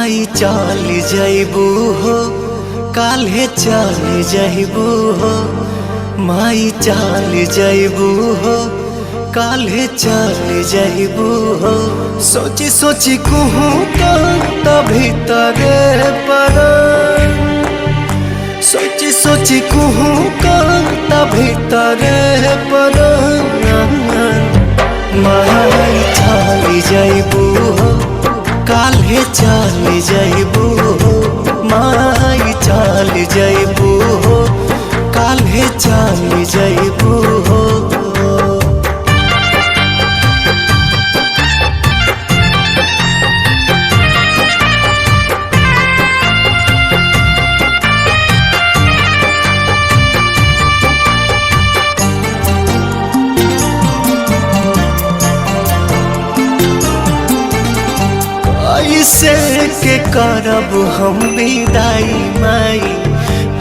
माई चल जाइबू हो काल्हे चल जाइबू हो माई चल जाइबू हो काल्हे चल जाइबू हो। सोची सोची कहूँ तभी तरे पर सोची सोची कहूँ तभी तरे पर माई चल जाइबू हो काल्हे चल जाइबू हो माई चल जाइबू हो काल्हे चल जाइबू हो। ऐसे के करब हम विदाई माई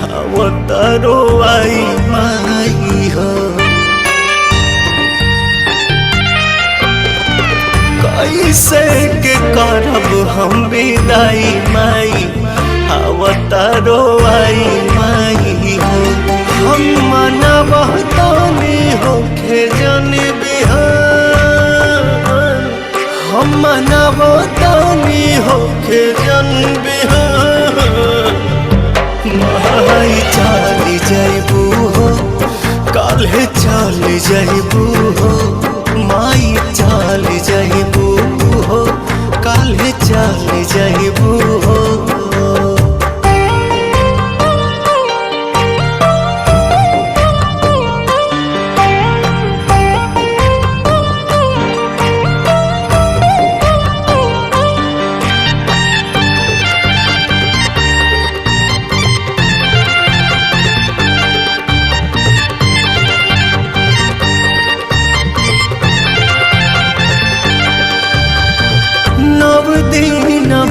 हम तरो आई माई हो। कैसे के करब हम विदाई माई हम तरो आई माई हो। हम मनबतानी होखे जन बिहान हम मनबतानी होखे जन बिहान माई चल जाइबू हो काल्हे चल जाइबू हो माई चल जाइबू हो काल्हे चल जाइबू हो।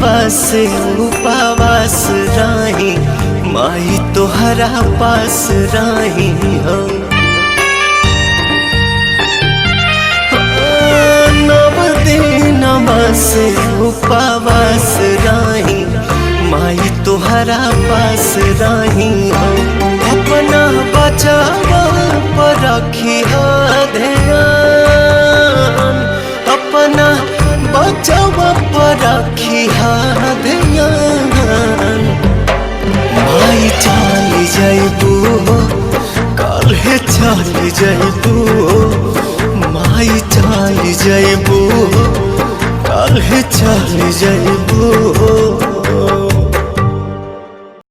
बस उपवास रही माई तोहरा पास रही हो। नव दिन बस उपवास रही माई तोहरा पास रही हो। अपना बचावा पर रखी ध्यान अपना बचावा पर रखी ध्यान माई चल जाइबू हो काल्हे चल जाइबू हो माई चल जाइबू हो काल्हे चल जाइबू हो।